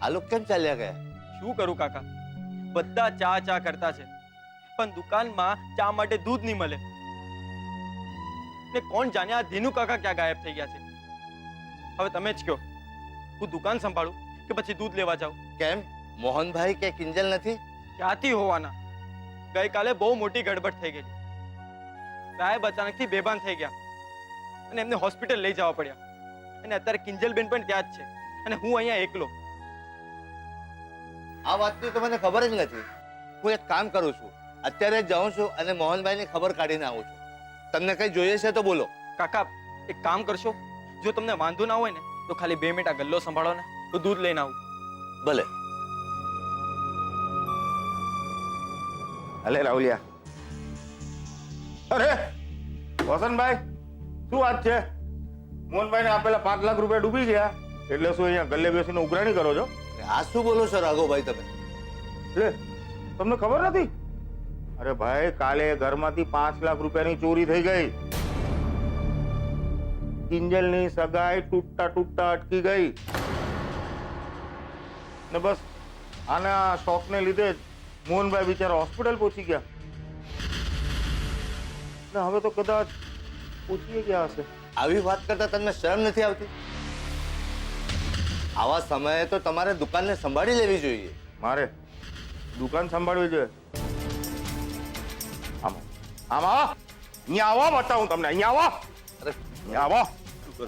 આ લોકો કેમ ચાલ્યા ગયા? શું કરું કાકા, બધા ચા ચા કરતા છે પણ દુકાનમાં ચા માટે દૂધ નહીં મળે ને કોણ જાણે આ ધીનુ કાકા ક્યાં ગાયબ થઈ ગયા છે. હવે તમે જ કહો, હું દુકાન સંભાળું કે પછી દૂધ લેવા જાઉં? કેમ, મોહનભાઈ કે કિંજલ નથી? ક્યાંથી હોવાના? ગઈકાલે બહુ મોટી ગડબડ થઈ ગઈ. સાહેબ અચાનકથી બેભાન થઈ ગયા અને એમને હોસ્પિટલ લઈ જવા પડ્યા અને અત્યારે કિંજલબેન પણ ત્યાં જ છે અને હું અહીંયા એકલો. આ વાતની તો મને ખબર જ નથી. હું એક કામ કરું છું, અત્યારે જ જાઉં છું અને મોહનભાઈની ખબર કાઢીને આવું છું. તમને કઈ જોઈએ છે તો બોલો. કાકા એક કામ કરશો, જો તમને વાંધો ના હોય ને તો ખાલી 2 મિનિટ આ ગલ્લો સંભાળો ને, તો દૂધ લઈને આવું. ભલે. અલે રાહુલિયા, અરે વસંતભાઈ, શું વાત છે? મોહનભાઈ ને આપેલા 5 લાખ રૂપિયા ડૂબી ગયા એટલે શું અહીંયા ગલ્લે બેસીને ઉઘરાણી કરો છો? આ શું બોલો છો રાઘવભાઈ તમે? લે, તમને ખબર નથી? અરે ભાઈ, કાલે ઘરમાંથી 5 લાખ રૂપિયાની ચોરી થઈ ગઈ. કિંજલની સગાઈ તૂટતા અટકી ગઈ ને બસ આના શોખને લીધે જ મોહનભાઈ બિચારા હોસ્પિટલ પહોંચી ગયા ને હવે તો કદાચ પહોંચી ગયા હશે. આવી વાત કરતા તમને શરમ નથી આવતી? આવા સમયે તો તમારે દુકાનને સંભાળી લેવી જોઈએ. મારે દુકાન સંભાળવી જોઈએ? આમાં આમાં અહીંયા આવો, બતાવું તમને. અહીંયા આવો, અરે અહીંયા આવો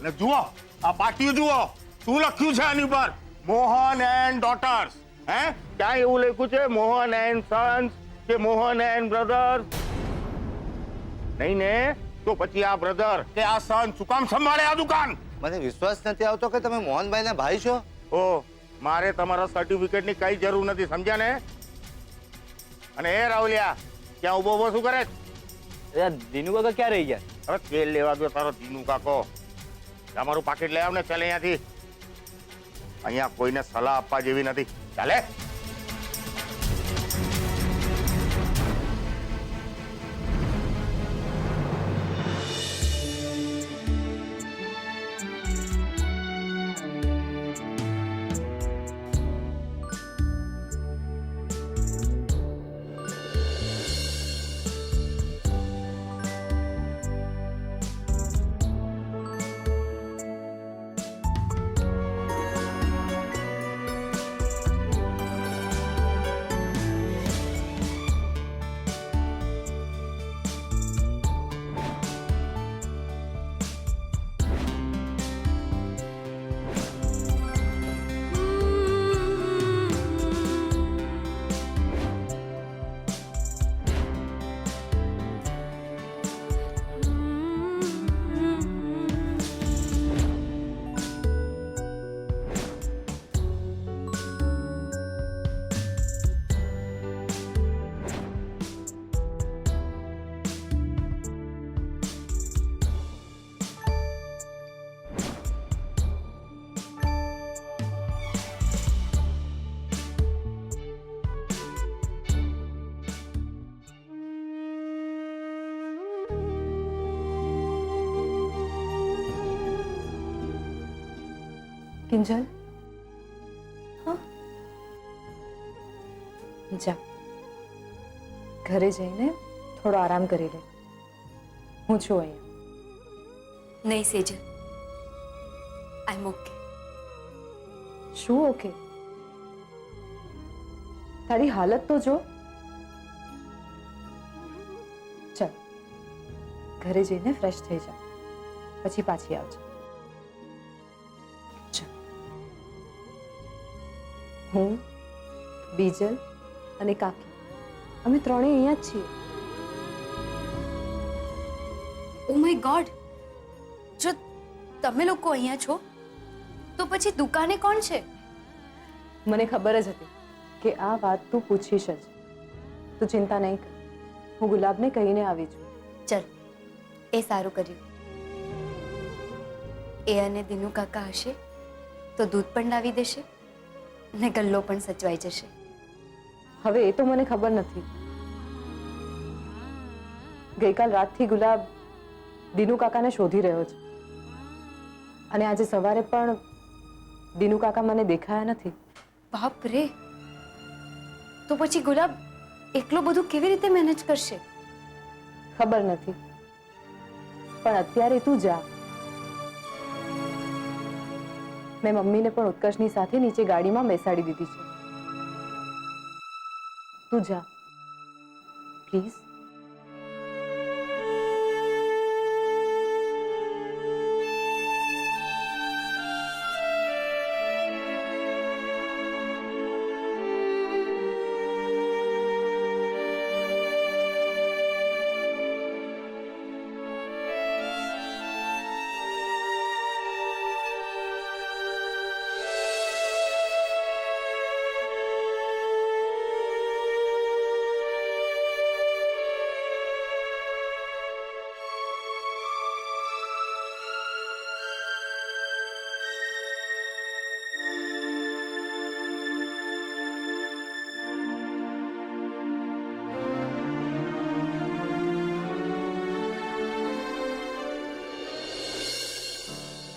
ને જુઓ, આ પાટિયું જુઓ, શું લખ્યું છે આની પર? Mohan and daughter's. હે, ક્યાં એવું લખ્યું છે મોહન એન્ડ સન્સ કે મોહન એન્ડ બ્રધર્સ? નહીં ને, તો પછી આ બ્રધર કે આ સન શું કામ સંભાળે આ દુકાન? મને વિશ્વાસ નથી આવતો કે તમે મોહનભાઈના ભાઈ છો. ઓ, મારે તમારા સર્ટિફિકેટની કઈ જરૂર નથી, સમજ્યા ને? અને એ રાહુલિયા, ક્યાં ઉભો ઉભો શું કરે? ધીનુ કાકા ક્યાં રહી ગયા? અરે તેલ લેવા દો તારો ધીનુ કાકો. તમારું પાકીટ લઈ આવ ને, ચાલે અહીંયાથી. અહીંયા કોઈને સલાહ આપવા જેવી નથી. ચાલે. કિંજલ, હા, જા ઘરે જઈને થોડો આરામ કરી લે. હું છું અહીંયા. નહીં સેજલ, આઈ એમ ઓકે. શું ઓકે? તારી હાલત તો જો. ચાલ ઘરે જઈને ફ્રેશ થઈ જા, પછી પાછી આવજે. હું, બીજલ અને કાકી અમે ત્રણેય અહીંયા જ છીએ. ઓ માય ગોડ, જો તમે લોકો અહીંયા છો તો પછી દુકાને કોણ છે? મને ખબર જ હતી કે આ વાત તું પૂછીશ જ. તું ચિંતા નહીં કર, હું ગુલાબને કહીને આવી છું. ચલ, એ સારું કર્યું. એ અને દિનુ કાકા હશે તો દૂધ પણ લાવી દેશે ને ગલ્લો પણ સચવાઈ જશે. હવે એ તો મને ખબર નથી. ગઈકાલ રાતથી ગુલાબ દિનુ કાકાને શોધી રહ્યો છે અને આજે સવારે પણ દિનુ કાકા મને દેખાયા નથી. બાપ રે, તો પછી ગુલાબ એકલો બધું કેવી રીતે મેનેજ કરશે? ખબર નથી, પણ અત્યારે તું જા. મેં મમ્મીને પણ ઉત્કર્ષની સાથે નીચે ગાડીમાં બેસાડી દીધી છે. તું જા પ્લીઝ.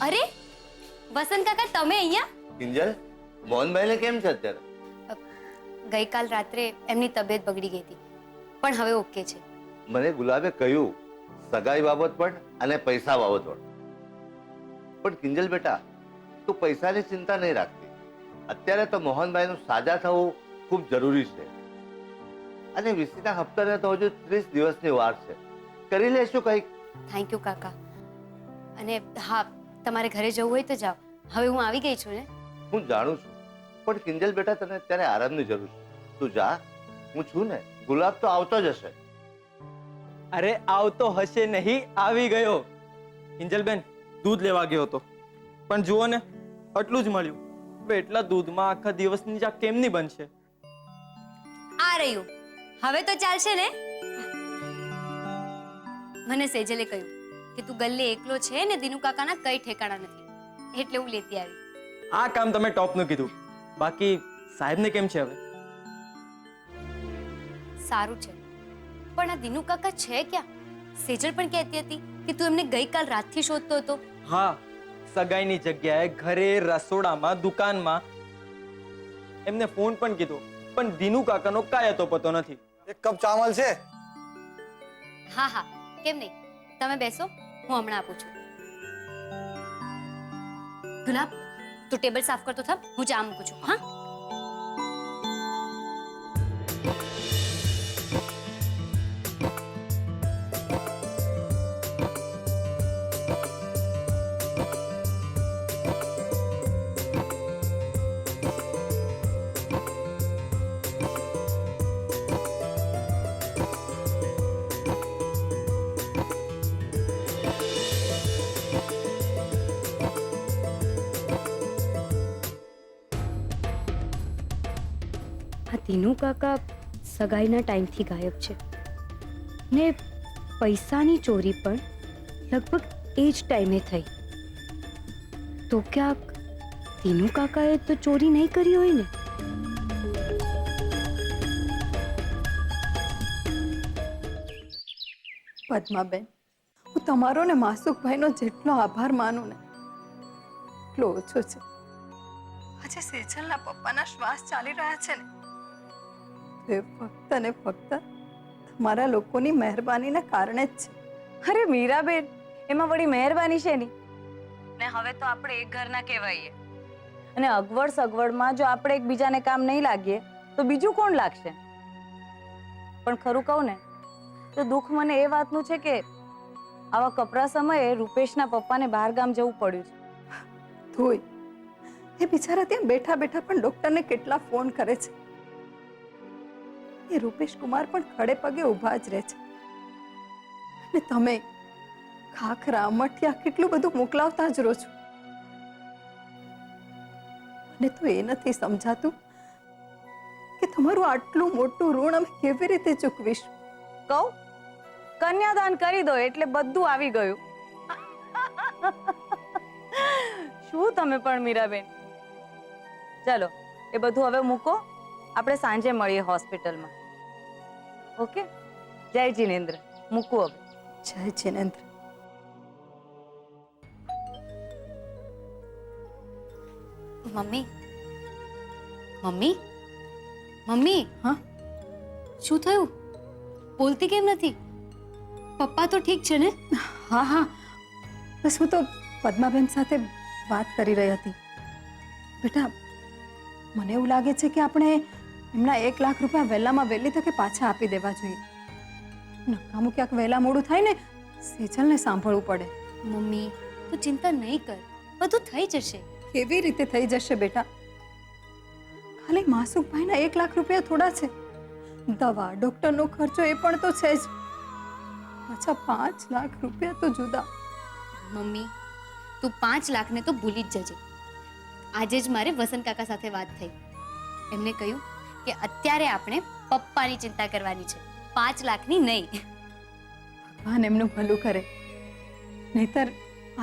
અરે વસંત કાકા, તમે અહીંયા? કિંજલ, મોહનભાઈને કેમ છે અત્યારે? ગઈકાલ રાત્રે એમની તબિયત બગડી ગઈ હતી, પણ હવે ઓકે છે. મને ગુલાબે કહ્યું, સગાઈ બાબત પણ અને પૈસા બાબત પણ. પણ કિંજલ બેટા, તું પૈસાની ચિંતા નહીં રાખતી. અત્યારે તો મોહનભાઈનું સાજા થવું ખૂબ જરૂરી છે. અને વિસીના હપ્તાને તો હજુ 30 દિવસની વાર છે. કરી લેશું કંઈક. થેન્ક યુ કાકા. અને હા, તમારે ઘરે જવું હોય તો જાઓ. હવે હું આવી ગઈ છું ને. હું જાણું છું, પણ કિંજલ બેટા, તને અત્યારે આરામની જરૂર છે. તું જા, હું છું ને. ગુલાબ તો આવતો જ હશે. અરે આવતો હશે નહીં, આવી ગયો. કિંજલબેન દૂધ લેવા ગયો હતો, પણ જુઓ ને આટલું જ મળ્યું. હવે એટલા દૂધમાં આખા દિવસની ચા કેમની બનશે? આ રહ્યું, હવે તો ચાલશે ને. મને સેજલે કહ્યું કે તું ગલ્લે એકલો છે ને દિનુ કાકાના કઈ ઠેકાણા નથી, એટલે હું લેતી આવી. આ કામ તમે ટોપનું કીધું. બાકી સાહેબને કેમ છે હવે? સારું છે, પણ આ દિનુ કાકા છે ક્યાં? સેજલ પણ કહેતી હતી કે તું એમને ગઈકાલ રાતથી શોધતો હતો. હા, સગાઈની જગ્યાએ ઘરે, રસોડામાં, દુકાનમાં. એમને ફોન પણ કીધો, પણ દિનુ કાકાનો કાંઈ અતો પતો નથી. એક કપ ચા મળશે? હા હા, કેમ નહીં. તમે બેસો, હું હમણાં આપું છું. ગુલાબ, તું ટેબલ સાફ કરતો થા, હું ચા મૂકું છું. હા. આ દિનુ કાકા સગાઈના ટાઈમથી ગાયબ છે ને પૈસાની ચોરી પણ લગભગ એ જ ટાઈમે થઈ. તો ક્યાંક દિનુ કાકાએ તો ચોરી નહીં કરી હોય ને? પદ્માબેન, હું તમારો ને માસુકભાઈનો જેટલો આભાર માનું ને એટલો ઓછો છે. આજે સેજલના પપ્પાના શ્વાસ ચાલી રહ્યા છે ને, એ ફક્ત ને ફક્ત તમારા લોકોની મહેરબાનીના કારણે જ છે. અરે મીરાબેન, એમાં વળી મહેરબાની છે ની. ને હવે તો આપણે એક ઘરના કહેવાઈએ, અને અગવડ સગવડમાં જો આપણે એકબીજાને કામ નહીં લાગીએ તો બીજું કોણ લાગશે? પણ ખરું કહું ને તો દુઃખ મને એ વાતનું છે કે આવા કપરા સમયે રૂપેશના પપ્પાને બહાર ગામ જવું પડ્યું છે. ધોઈ, એ બિચારા ત્યાં બેઠા બેઠા પણ ડોક્ટરને કેટલા ફોન કરે છે. એ રૂપેશ કુમાર પણ ખડે પગે ઊભા જ રહે છે. અને તમે ખાખરા, મઠિયા કેટલું બધું મોકલાવતા જ રહો છો. મને તો એ નથી સમજાતું કે તમારું આટલું મોટું ઋણ અમે કેવી રીતે ચૂકવીશું. કહું, કન્યાદાન કરી દો એટલે બધું આવી ગયું. શું તમે પણ મીરાબેન. ચલો, એ બધું હવે મૂકો, આપણે સાંજે મળીએ હોસ્પિટલમાં. ઓકે? જય જીનેન્દ્ર. મૂકું હવે. જય જીનેન્દ્ર. મમ્મી, મમ્મી મમ્મી હા શું થયું બોલતી કેમ નથી? પપ્પા તો ઠીક છે ને? હા હા બસ હું તો પદ્માબેન સાથે વાત કરી રહી હતી. બેટા મને એવું લાગે છે કે આપણે એમના 1 લાખ રૂપિયા વહેલામાં વહેલી તકે પાછા આપી દેવા જોઈએ. નકામું ક્યાંક વહેલા મોડું થાય ને સેજલને સાંભળવું પડે. મમ્મી તું ચિંતા નહીં કર, બધું થઈ જશે. કેવી રીતે થઈ જશે બેટા? ખાલી માસુકભાઈના 1 લાખ રૂપિયા થોડા છે. દવા ડોક્ટરનો ખર્ચો એ પણ તો છે જ. અચ્છા 5 લાખ રૂપિયા તો જુદા. મમ્મી તું 5 લાખને તો ભૂલી જ જજે. આજે જ મારે વસંત કાકા સાથે વાત થઈ. એમને કહ્યું કે અત્યારે આપણે પપ્પાની ચિંતા કરવાની છે, 5 લાખની નહીં. ભગવાન એમનું ભલું કરે. નહીતર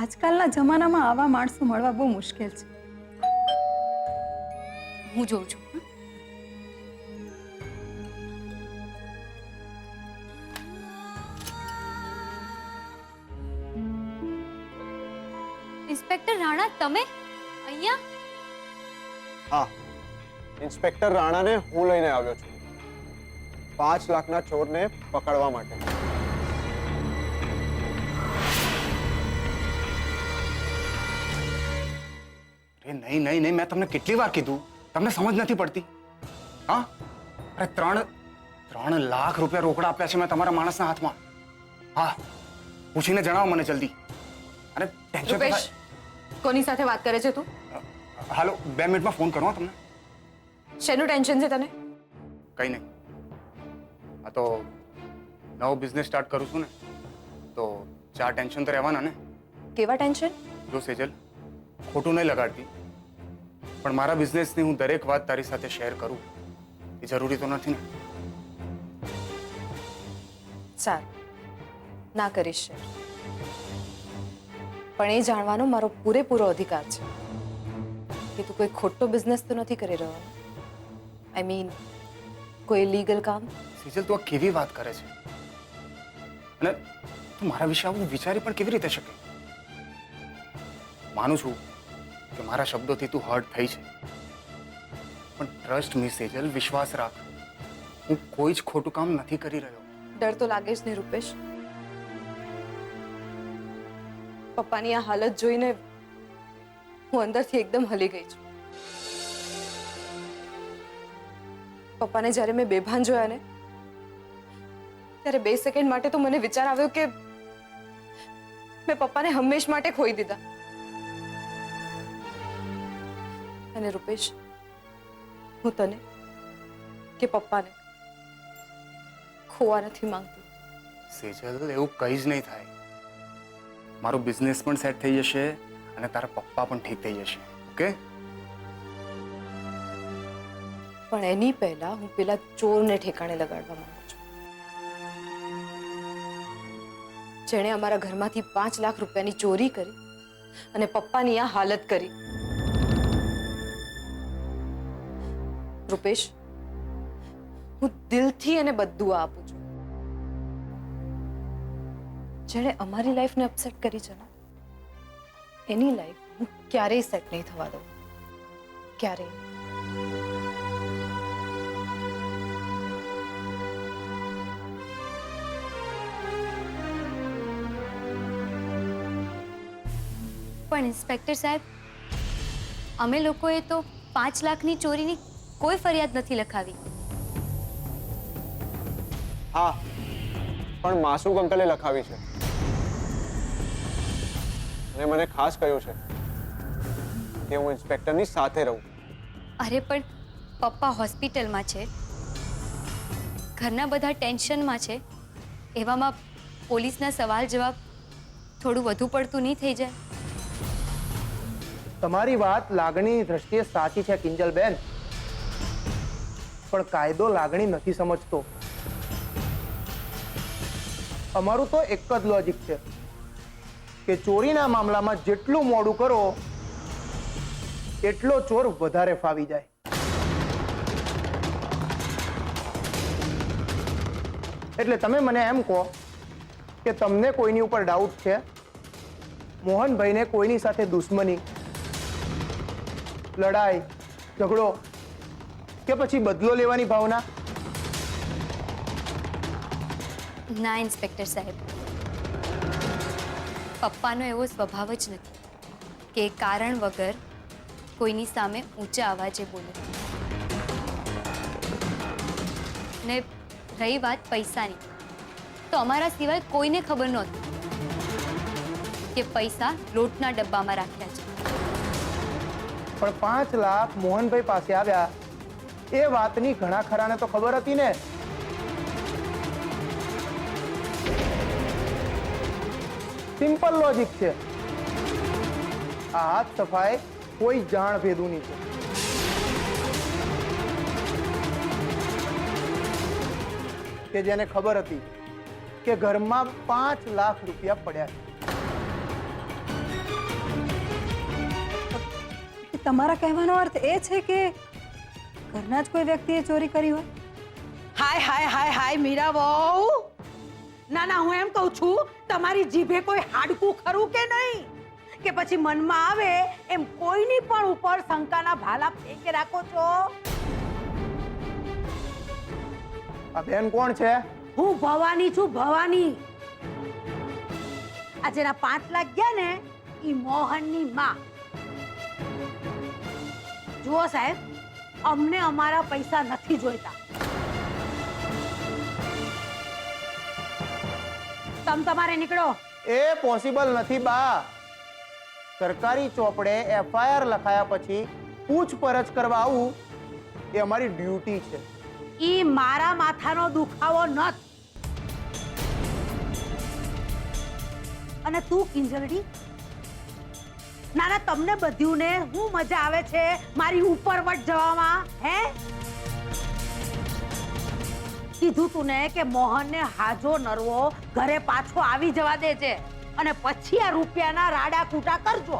આજકાલના જમાનામાં આવા માણસો મળવા બહુ મુશ્કેલ છે. હું જોઉં છું. ઇન્સ્પેક્ટર રાણા તમે અહીંયા? હા, ઇન્સ્પેક્ટર રાણાને હું લઈને આવ્યો છું 5 લાખના ચોરને પકડવા માટે. અરે નહીં નહીં નહીં, મેં તમને કેટલી વાર કીધું, તમને સમજ નથી પડતી? હા, અરે 3 લાખ રૂપિયા રોકડા આપ્યા છે મેં તમારા માણસના હાથમાં. હા, પૂછીને જણાવો મને જલ્દી. અરે ટેન્શન તો રૂપેશ, કોની સાથે વાત કરે છે તું? હાલો 2 મિનિટમાં ફોન કરો તમને. શેનું ટેન્શન છે તને? કઈ નહીં, આ તો નવો બિઝનેસ સ્ટાર્ટ કરું છું ને, તો 4 ટેન્શન તો રહેવાના ને. કેવા ટેન્શન? જો સેજલ, ખોટું નહીં લગાડતી, પણ મારા બિઝનેસની હું દરેક વાત તારી સાથે શેર કરું એ જરૂરી તો નથી ને. સારું, ના કરીશ શેર. પણ એ જાણવાનો મારો પૂરેપૂરો અધિકાર છે કે તું કોઈ ખોટો બિઝનેસ તો નથી કરી રહ્યો. આઈ મીન કોઈ લીગલ કામ? સેજલ, તું આ કેવી વાત કરે છે? અને તું મારા વિશે આવું વિચારી પણ કેવી રીતે શકે? માનું છું કે મારા શબ્દોથી તું હર્ટ થઈ છે, પણ ટ્રસ્ટ મી સેજલ, વિશ્વાસ રાખ, હું કોઈ જ ખોટું કામ નથી કરી રહ્યો. ડર તો લાગે જ નહીં રૂપેશ. પપ્પાની આ હાલત જોઈને હું અંદરથી એકદમ હલી ગઈ છું. પપ્પાને જ્યારે મેં બેભાન જોયા ને, ત્યારે 2 સેકન્ડ માટે તો મને વિચાર આવ્યો કે મેં પપ્પાને હંમેશ માટે ખોઈ દીધા. અને રૂપેશ, હું તને કે પપ્પાને ખોવા નથી માંગતી. સેજલ, એવું કંઈ જ નહીં થાય. મારો બિઝનેસ પણ સેટ થઈ જશે અને તારા પપ્પા પણ ઠીક થઈ જશે. ઓકે? પણ એની પહેલા હું પેલા ચોરને ઠેકાણે લગાડવા માંગુ છું, જેણે અમારા ઘરમાંથી 5 લાખ રૂપિયાની ચોરી કરી અને પપ્પાની આ હાલત કરી. રૂપેશ, હું દિલથી એને બધું આપું છું. જેણે અમારી લાઈફને અપસેટ કરી છે ને, એની લાઈફ હું ક્યારેય સેટ નહીં થવા દઉં. ક્યારેય. પણ ઇન્સ્પેક્ટર સાહેબ, અમે લોકોએ તો 5 લાખની ચોરીની કોઈ ફરિયાદ નથી લખાવી. હા, પણ માસુક અંકલે લખાવી છે અને મને ખાસ કહ્યું છે કે હું ઇન્સ્પેક્ટરની સાથે રહું. અરે પણ પપ્પા હોસ્પિટલમાં છે, ઘરના બધા ટેન્શનમાં છે, એવામાં પોલીસના સવાલ જવાબ થોડું વધુ પડતું નહીં થઈ જાય? તમારી વાત લાગણીની દ્રષ્ટિએ સાચી છે કિંજલબેન, પણ કાયદો લાગણી નથી સમજતો. અમારું તો એક જ લોજિક છે કે ચોરીના મામલામાં જેટલું મોડું કરો એટલો ચોર વધારે ફાવી જાય. એટલે તમે મને એમ કહો કે તમને કોઈની ઉપર ડાઉટ છે? મોહનભાઈને કોઈની સાથે દુશ્મની, લડાઈ, ઝઘડો કે પછી બદલો લેવાની ભાવના? ના ઇન્સ્પેક્ટર સાહેબ, પપ્પાનો એવો સ્વભાવ જ નથી કે કારણ વગર કોઈની સામે ઊંચા અવાજે બોલે. ને રહી વાત પૈસાની, તો અમારા સિવાય કોઈને ખબર નહોતી કે પૈસા લોટના ડબ્બામાં રાખ્યા છે. પણ 5 લાખ મોહનભાઈ પાસે આવ્યા એ વાતની ઘણા ખરાને તો ખબર હતી ને. સિમ્પલ લોજિક છે. આ હાથ સફાઈ કોઈ જાણ ભેદુની છે. કે જેને ખબર હતી કે ઘરમાં 5 લાખ રૂપિયા પડ્યા છે. તમારા કહેવાનો અર્થ એ છે કે ઘરના જ કોઈ વ્યક્તિએ ચોરી કરી હોય? હાય હાય હાય હાય મીરા વહુ, ના ના, હું એમ કહું છું, તમારી જીભે કોઈ હાડકું ખરું કે નહીં? કે પછી મનમાં આવે એમ કોઈની પણ ઉપર શંકાના ભાલા ફેંકે રાખો છો? આ બેન કોણ છે? હું ભવાની છું, ભવાની. આ જેના 5 લાખ ગયા ને, ઈ મોહનની માં. જુઓ સાહેબ, અમને અમારા પૈસા નથી જોઈતા. તમારે નીકળો. એ પોસિબલ નથી બા. સરકારી ચોપડે FIR લખાયા પછી પૂછપરછ કરવા આવું એ અમારી ડ્યુટી છે. ઈ મારા માથાનો દુખાવો નથ. અને તું કિંજલડી, નાના, તમને બધ્યુંને હું મજા આવે છે મારી ઉપરવટ જવામાં? હે, કીધું તું ને કે મોહનને હાજો નરવો ઘરે પાછો આવી જવા દે છે અને પછી આ રૂપિયાના રાડા કૂટા કરજો.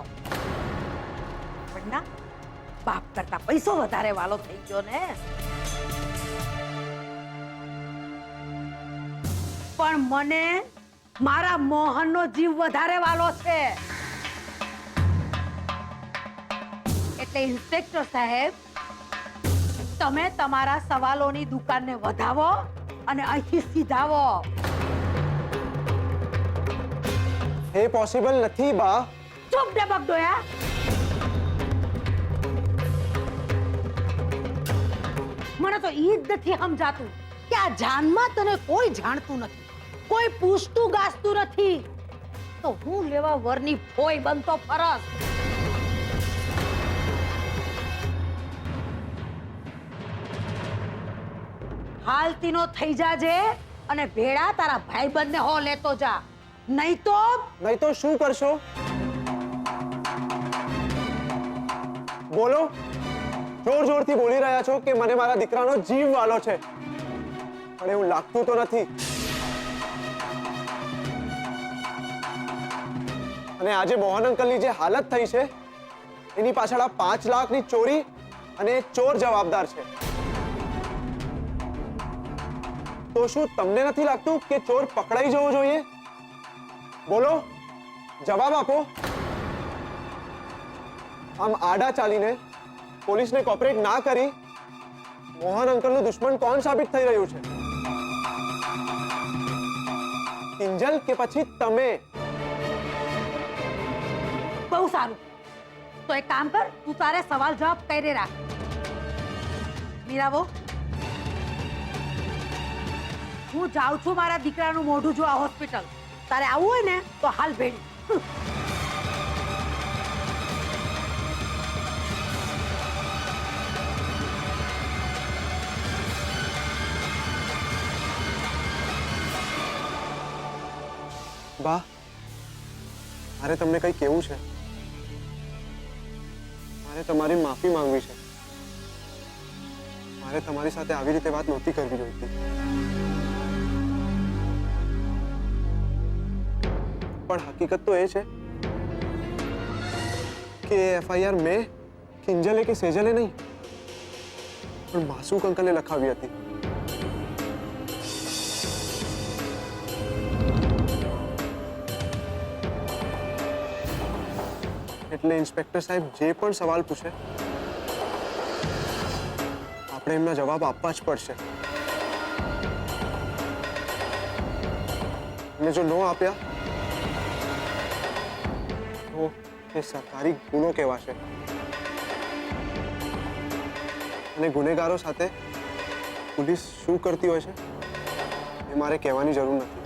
પણ ના, બાપ કરતા પૈસો વધારે વાલો થઈ ગયો ને. પણ મને મારા મોહનનો જીવ વધારે વાલો છે. એટલે ઇન્સ્પેક્ટર સાહેબ, તમે તમારા સવાલોની દુકાનને વધાવો અને અહીંથી સીધાવો. એ પોસિબલ નથી બા. ચૂપ ને બગડોયા. મને તો ઈ જ નથી સમજાતું કે આ જાનમાં તને કોઈ જાણતું નથી, કોઈ પૂછતું ગાસતું નથી, તો હું લેવા વરની ફોય બનતો ફરસ. હાલતીનો થઈ જાજે અને ભેળા તારા ભાઈબંધને હો લેતો જા. નહીં તો શું કરશો? બોલો. જોર જોરથી બોલી રહ્યા છો કે મને મારા દીકરાનો જીવ વાલો છે, પણ એવું લાગતું તો નથી. અને આજે મોહન અંકલની જે હાલત થઈ છે એની પાછળ આ 5 લાખની ચોરી અને ચોર જવાબદાર છે. તો શું તમને નથી લાગતું કે ચોર પકડાઈ જવો જોઈએ? બોલો, જવાબ આપો. આમ આડા ચાલીને પોલીસને કોઓપરેટ ના કરી મોહન અંકલનું દુશ્મન કોણ સાબિત થઈ રહ્યું છે? કિંજલ કે પછી તમે? બહુ સારું. તો એક કામ કર, તું તારે સવાલ જવાબ કરી રાખ. મીરાવો, હું જાઉં છું મારા દીકરાનું મોઢું જોવા હોસ્પિટલ. તારે આવવું હોય ને તો હાલ ભેડી. બા, મારે તમને કંઈ કહેવું છે. મારે તમારી માફી માંગવી છે. મારે તમારી સાથે આવી રીતે વાત નહોતી કરવી જોઈતી. પણ હકીકત તો એ છે કે FIR મેં, કિંજલે કે સેજલે નહીં, પણ માસૂક અંકલે લખાવી હતી. એટલે ઇન્સ્પેક્ટર સાહેબ જે પણ સવાલ પૂછે, આપ આપણે એમના જવાબ આપવા જ પડશે. અને જો નો આપ્યા તો એ સરકારી ગુનો કહેવાશે અને ગુનેગારો સાથે પોલીસ શું કરતી હોય છે એ મારે કહેવાની જરૂર નથી.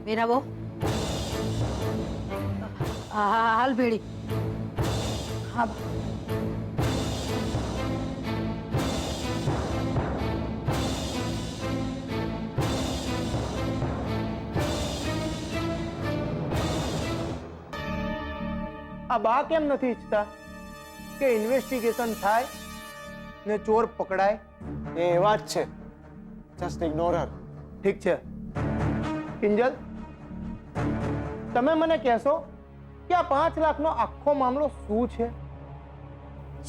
મીરાબો હાલ ભેળી. હા બા. આ બા કેમ નથી ઈચ્છતા કે ઇન્વેસ્ટિગેશન થાય ને ચોર પકડાય? એ એવા જ છે. જસ્ટ ઇગ્નોર હર. ઠીક છે કિંજલ, તમે મને કહેશો કે આ 5 લાખનો આખો મામલો શું છે?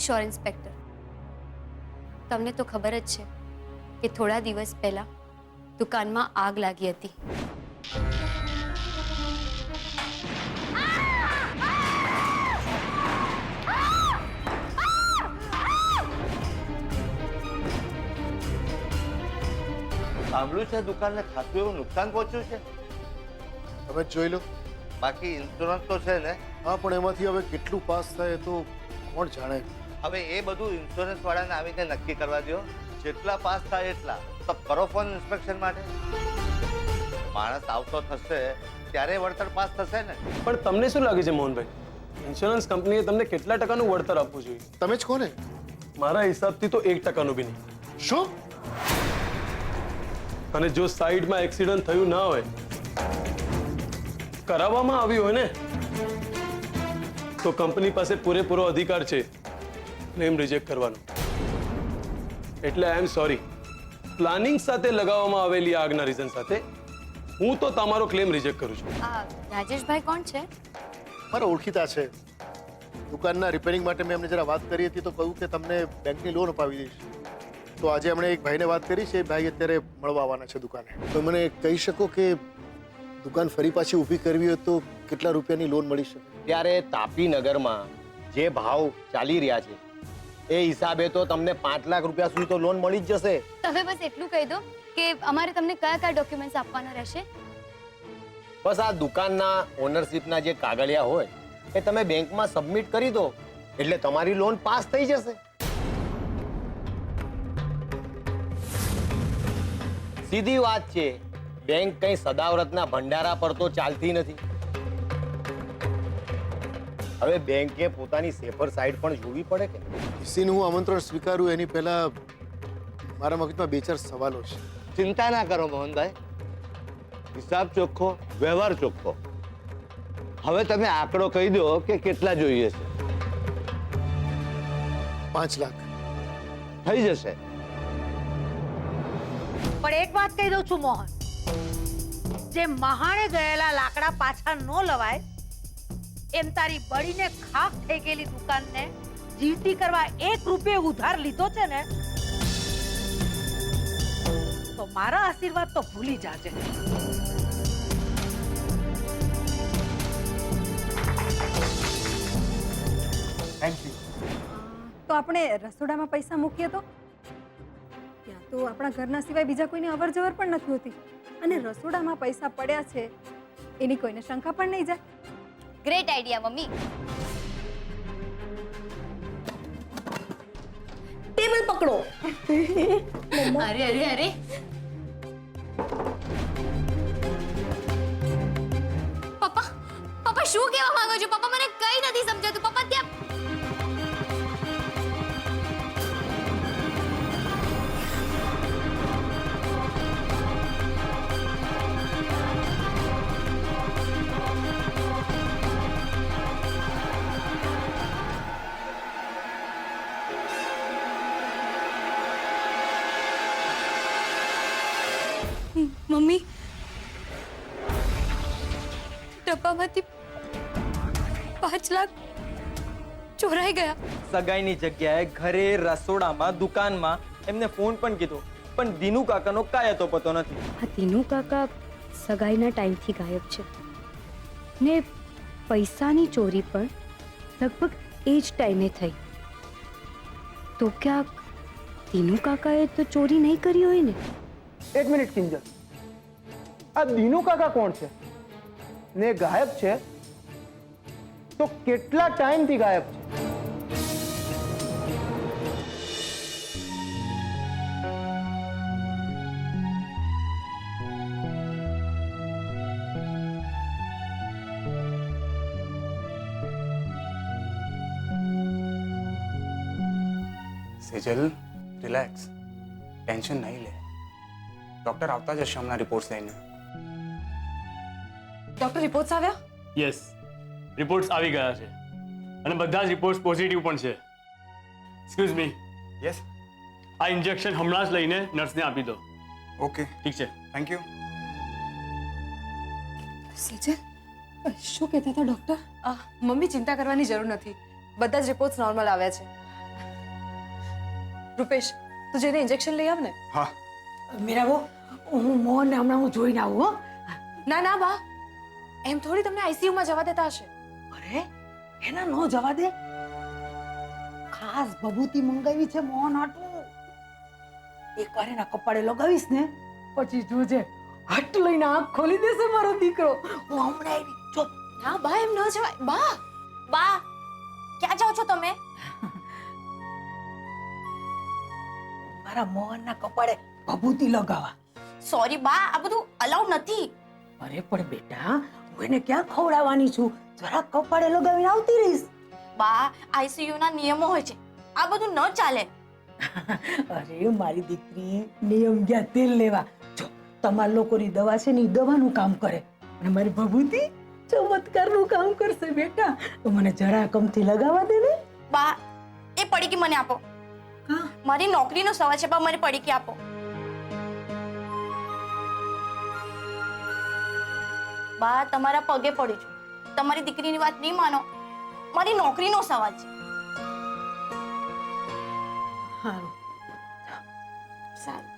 શ્યોર ઇન્સ્પેક્ટર, તમને તો ખબર જ છે કે થોડા દિવસ પહેલા દુકાનમાં આગ લાગી હતી. સાંભળ્યું છે દુકાનને ખાસું એવું નુકસાન પહોંચ્યું છે. તમે જ જોઈ લો. બાકી ઇન્સ્યોરન્સ તો છે ને? હા, પણ એમાંથી હવે કેટલું પાસ થાય એ તો કોણ જાણે. હવે એ બધું ઇન્સ્યોરન્સ વાળાને આવીને નક્કી કરવા દો. જેટલા પાસ થાય એટલા તો કરો ફોન ઇન્સ્પેક્શન માટે. માણસ આવતો થશે ત્યારે વળતર પાસ થશે ને. પણ તમને શું લાગે છે મોહનભાઈ, ઇન્સ્યોરન્સ કંપનીએ તમને કેટલા ટકાનું વળતર આપવું જોઈએ? તમે જ કોને? મારા હિસાબથી તો 1% બી નહીં. શું? અને જો સાઈડમાં એક્સિડન્ટ થયું ના હોય, કરાવવામાં આવ્યું હોય ને, તો કંપની પાસે પૂરેપૂરો અધિકાર છે ક્લેમ રિજેક્ટ કરવાનો. એટલે આઈ એમ સોરી, પ્લાનિંગ સાથે લગાવવામાં આવેલી આગના રીઝન સાથે હું તો તમારો ક્લેમ રિજેક્ટ કરું છું. રાજેશભાઈ કોણ છે? મારા ઓળખીતા છે. દુકાનના રિપેરિંગ માટે મેં એમને જરા વાત કરી હતી તો કહ્યું કે તમને બેંકની લોન અપાવી દઈશ. તો આજે એમણે એક ભાઈને વાત કરી છે. ભાઈ અત્યારે મળવા આવવાના છે દુકાને. તો મને કહી શકો કે દુકાન ફરી પાછી ઊભી કરવી હોય તો કેટલા રૂપિયાની લોન મળી શકે? ત્યારે તાપી નગરમાં જે ભાવ ચાલી રહ્યા છે એ હિસાબે તો તમને 5 લાખ રૂપિયા સુધી તો લોન મળી જ જશે. તમે બસ એટલું કહી દો કે અમારે તમને કયા કયા ડોક્યુમેન્ટ્સ આપવાના રહેશે. બસ આ દુકાનના ઓનરશિપના જે કાગળિયા હોય એ તમે બેંકમાં સબમિટ કરી દો એટલે તમારી લોન પાસ થઈ જશે. સીધી વાત છે, બેંક કઈ સદાવ્રતના ભંડારા પર તો ચાલતી નથી. હવે બેંકે પોતાની સેફર સાઈડ પણ જોવી પડે કે કિસીનું હું આમંત્રણ સ્વીકારું એની પહેલા મારા મગજમાં 2-4 સવાલો છે. ચિંતા ના કરો મોહનભાઈ, હિસાબ ચોખ્ખો, વ્યવહાર ચોખ્ખો. હવે તમે આંકડો કહી દો કે કેટલા જોઈએ છે. 5 લાખ થઈ જશે. પણ એક વાત કહી દઉં છું મોહન, જે મહાણે ગયેલા લાકડા પાછા ન લવાય એમ તારી બળીને ખાખ થઈ ગયેલી દુકાનને જીવતી કરવા 1 રૂપિયો ઉધાર લીધો છે ને, તો મારા આશીર્વાદ તો ભૂલી જાજે. Thank you. તો આપણે રસોડામાં પૈસા મૂકીએ તો? ત્યાં તો આપણા ઘરના સિવાય બીજા કોઈની અવર જવર પણ નથી હોતી, અને રસોડામાં પૈસા પડ્યા છે એની કોઈને શંકા પણ નહીં જાય. Great idea mummy. ટેબલ પકડો. અરે અરે અરે, પપ્પા પપ્પા શું કહેવા માંગો છો? પપ્પા મને કઈ નથી સમજાતું. પપ્પા ત્યાં મમ્મી ડબ્બામાંથી 5 લાખ ચોરાઈ ગયા. સગાઈની જગ્યાએ ઘરે, રસોડામાં, દુકાનમાં એમને ફોન પણ કીધો, પણ દિનુ કાકાનો કાંઈ અતો પતો નથી. આ તીનુ કાકા સગાઈના ટાઈમથી ગાયબ છે ને પૈસાની ચોરી પણ લગભગ એ જ ટાઈમે થઈ. તો ક્યાંક તીનુ કાકાએ તો ચોરી નહીં કરી હોય ને? એક મિનિટ કિંજલ, આ દીનુ કાકા કોણ છે ને ગાયબ છે તો કેટલા ટાઈમથી ગાયબ છે? સેજલ, રિલેક્સ, ટેન્શન નહીં લે. ડોક્ટર આવતા જ હશે હમણાં રિપોર્ટ્સ લઈને. ડોક્ટર રિપોર્ટ્સ આવ્યા? યસ, રિપોર્ટ્સ આવી ગયા છે અને બધા જ રિપોર્ટ્સ પોઝિટિવ પણ છે. Excuse me. યસ. આ ઇન્જેક્શન હમણાં જ લઈને નર્સને આપી દો. ઓકે, ઠીક છે. Thank you. સેજલ, શું કહેતા હતા ડોક્ટર? મમ્મી, ચિંતા કરવાની જરૂર નથી, બધા જ રિપોર્ટ્સ નોર્મલ આવ્યા છે. રૂપેશ, તું જઈને ઇન્જેક્શન લઈ આવ ને. હા. મીરાબો, હું મોહનને હમણાં હું જોઈને આવું. હો. ના ના બા, એમ થોડી તમને આઈસીયુ માં જવા દેતા હશે. અરે એના નો જવા દે, ખાસ બબૂતી મંગાવી છે મોહન હાટું. એકવાર એના કપાળે લગાવીશ ને પછી જોજે, હટ લઈને આંખ ખોલી દેશે મારો દીકરો. હું હમણાં આવી. ચૂપ. ના બા, એમ ન જવાય. બા બા, ક્યાં જાઓ છો તમે? મારા મોહનના કપાળે બબૂતી લગાવવા. સોરી બા, આ બધું અલાઉ નથી. અરે પણ બેટા, હું એને ક્યાં ખવડાવવાની છું? જરા કપાળે લગાવીને આવતી રહીશ. બા, આઈસીયુ ના નિયમો હોય છે, આ બધું ન ચાલે. અરે મારી દીકરી, નિયમ ગયા તેલ લેવા. જો તમારા લોકોની દવા છે ને, એ દવાનું કામ કરે અને મારી બબૂતી ચમત્કારનું કામ કરશે. બેટા, તો મને જરા કમથી લગાવવા દે ને. બા, એ પડીકી મને આપો. મારી નોકરીનો સવાલ છે, બા મને પડીકી આપો. બા, તમારા પગે પડી છું, તમારી દીકરીની વાત નહીં માનો, મારી નોકરીનો સવાલ છે. સારું. સારું.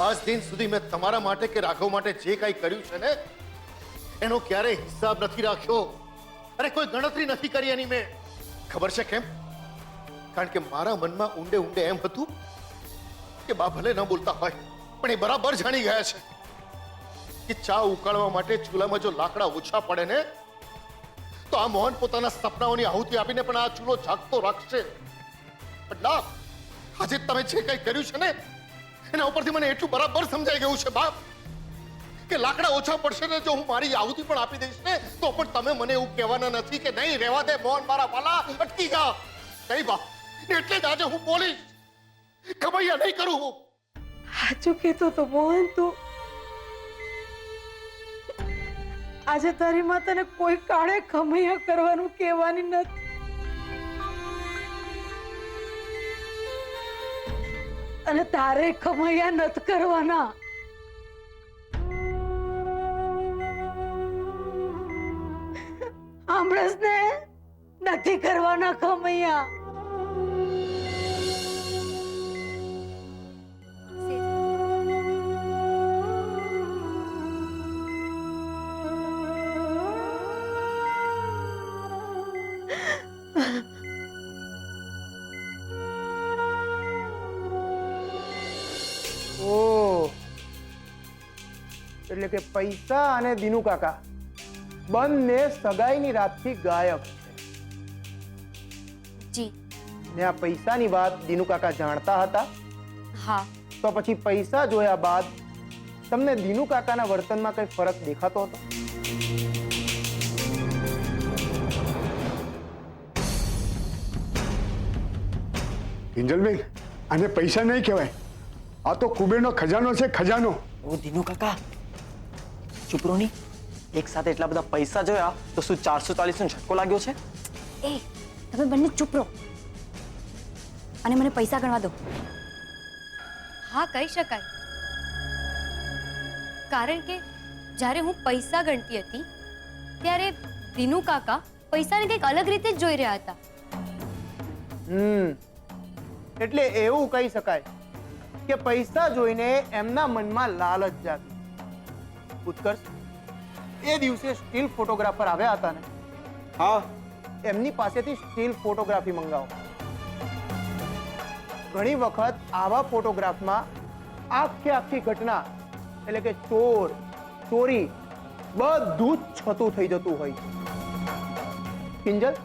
આજ દિન સુધી મેં તમારા માટે કે રાઘવ માટે જે કાંઈ કર્યું છે ને, એનો ક્યારેય હિસાબ નથી રાખ્યો. અરે કોઈ ગણતરી નથી કરી એની મેં. ખબર છે કેમ? કારણ કે મારા મનમાં ઊંડે ઊંડે એમ હતું કે બા ભલે ન બોલતા હોય, પણ એ બરાબર જાણી ગયા છે કે ચા ઉકાળવા માટે ચૂલામાં જો લાકડા ઓછા પડે ને, તો આ મોહન પોતાના સપનાઓની આહુતિ આપીને પણ આ ચૂલો જાગતો રાખશે. પણ ના, આજે તમે જે કંઈ કર્યું છે ને, એના ઉપરથી મને એટલું બરાબર સમજાઈ ગયું છે બાપ કે લાકડા ઓછા પડશે ને, જો હું મારી આહુતિ પણ આપી દઈશ ને, તો પણ તમે મને એવું કહેવાના નથી કે નહીં રહેવા દે મોહન મારા વાલા, અટકી જા. નહીં બાપ, એટલે જ આજે હું બોલીશ, ખમૈયા નહીં કરું હું. સાચું કહેતો તો મોહન તું. આજે તારી માતાને કોઈ કાળે ખમૈયા કરવાનું કહેવાની નથી. અને તારે ખમૈયા નથી કરવાના. આમળસ ને નથી કરવાના ખમૈયા. ઓ એટલે કે પૈસા અને દિનુ કાકા બંને સગાઈની રાતથી ગાયબ છે. જી ને આ પૈસાની વાત દિનુ કાકા જાણતા હતા? હા. તો પછી પૈસા જોયા બાદ તમને દિનુ કાકાના વર્તનમાં કઈ ફરક દેખાતો હતો? કિંજલબેન, આને પૈસા નહીં કહેવાય, આ તો કુબેરનો ખજાનો છે, ખજાનો. ઓ દિનુ કાકા, ચૂપ રહો ની. એક સાથે એટલા બધા પૈસા જોયા તો શું 440 નો ઝટકો લાગ્યો છે? એ તમે બંને ચૂપ રહો અને મને પૈસા ગણવા દો. હા, કહી શકાય. કારણ કે જ્યારે હું પૈસા ગણતી હતી ત્યારે દિનુ કાકા પૈસાને કંઈક અલગ રીતે જ જોઈ રહ્યા હતા. એટલે એવું કહી શકાય કે પૈસા જોઈને એમના મનમાં લાલચ જાગી. ઉત્કર્ષ, એ દિવસે સ્ટીલ ફોટોગ્રાફર આવ્યા હતા ને? હા. એમની પાસેથી સ્ટીલ ફોટોગ્રાફી મંગાવો. ઘણી વખત આવા ફોટોગ્રાફમાં આખી ઘટના એટલે કે ચોર, ચોરી બધું જ છતું થઈ જતું હોય છે. કિંજલ,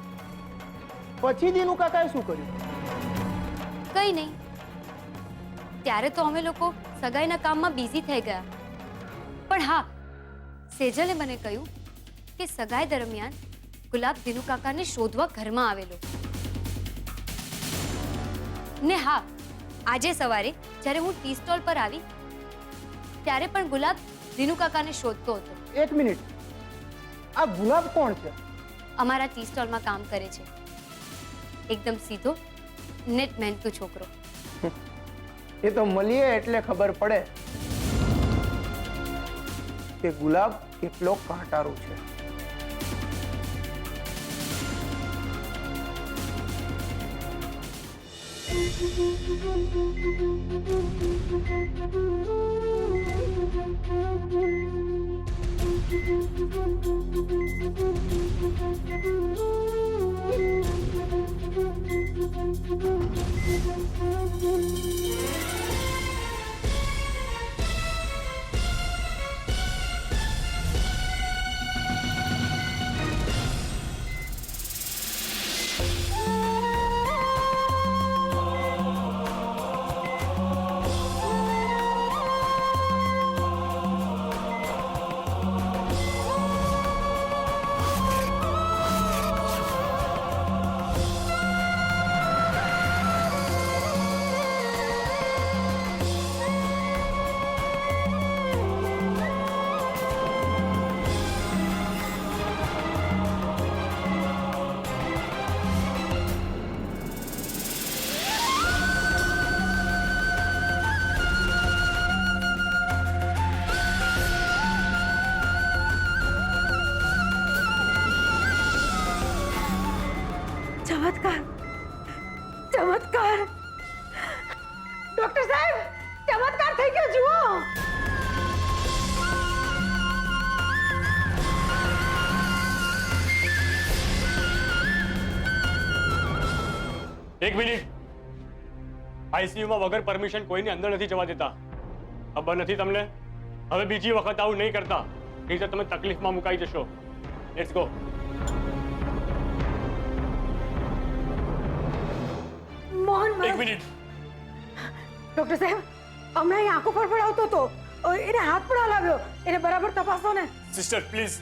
પછી દિનુ કાકાએ શું કર્યું? કંઈ નહીં. ત્યારે તો અમે લોકો સગાઈના કામમાં બિઝી થઈ ગયા. પણ હા, સેજલે મને કહ્યું કે સગાઈ દરમિયાન ગુલાબ દિનુ કાકાને શોધવા ઘરમાં આવેલો. ને હા, આજે સવારે જ્યારે હું ટી સ્ટોલ પર આવી ત્યારે પણ ગુલાબ દિનુ કાકાને શોધતો હતો. એક મિનિટ, આ ગુલાબ કોણ છે? અમારા ટી સ્ટોલમાં કામ કરે છે. એકદમ સીધો નેટ મહેનતુ છોકરો. એ તો મળીએ એટલે ખબર પડે કે ગુલાબ કેટલો કાંટાળો છે. ચમત્કાર, ચમત્કાર! ડોક્ટર સાહેબ, ચમત્કાર થઈ ગયો, જુઓ. એક મિનિટ. આઈસીયુમાં વગર પરમિશન કોઈને અંદર નથી જવા દેતા. ખબર નથી તમને? હવે બીજી વખત આવું નહીં કરતા, નહીં તો તમે તકલીફમાં મુકાઈ જશો. Let's go. મોહન, એક મિનિટ. ડોક્ટર સાહેબ, હમણાં અહીં આંખો પર પડાવતો હતો, એને હાથ પણ હલાવ્યો. એને બરાબર તપાસો ને. Sister please.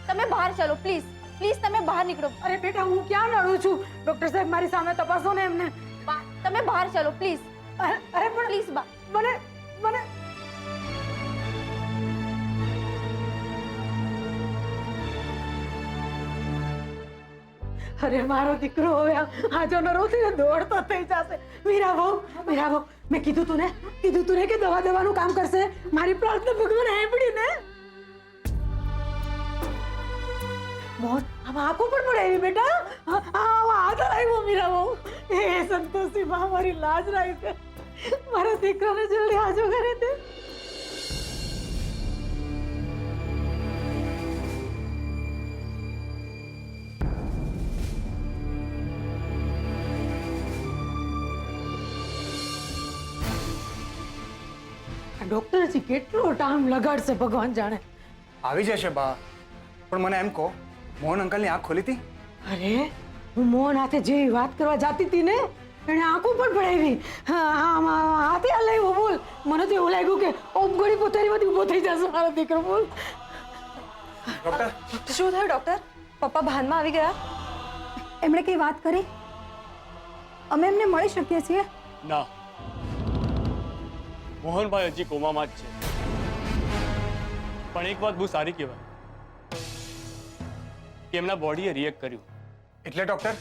તમે બહાર ચાલો, પ્લીઝ પ્લીઝ, તમે બહાર નીકળો. અરે બેટા, હું ક્યાં નડું છું? ડોક્ટર સાહેબ, મારી સામે તપાસો ને એમને. તમે બહાર ચાલો, પ્લીઝ. અરે પણ પ્લીઝ બા, મને અરે મારો દીકરો હવે હાજો નરો થઈને દોડતો થઈ જશે. મીરા બહુ મેં કીધું તું ને કે દવા દેવાનું કામ કરશે. મારી પ્રાર્થના ભગવાન સાંભળી ને. મોહન આમાં આંખો પણ પડાવી બેટા. હાથ આવ્યો મીરા બહુ. એ સંતોષી માં મારી લાજ રાખે. મારા દીકરાને જલ્દી હાજો કરે દે. ડોક્ટર હજી કેટલો ટાઈમ લગાડશે ભગવાન જાણે. આવી જશે બા, પણ મને એમ કહો, મોહન અંકલની આંખ ખોલી હતી? અરે હું મોહન હાથે જેવી વાત કરવા જાતી હતી ને, એને આંખો પણ પડાવી. હાથે હલાવ્યો. બોલ, મને તો એવું લાગ્યું કે ઓમગોળી પોતાનીમાંથી ઊભો થઈ જશે મારો દીકરો. બોલ ડોક્ટર, શું થયું ડોક્ટર? પપ્પા ભાનમાં આવી ગયા? એમણે કઈ વાત કરી? અમે એમને મળી શકીએ છીએ? ના, મોહનભાઈ હજી કોમામાં જ છે. પણ એક વાત બહુ સારી કહેવાય કે એમના બોડીએ રિએક્ટ કર્યું. એટલે ડોક્ટર,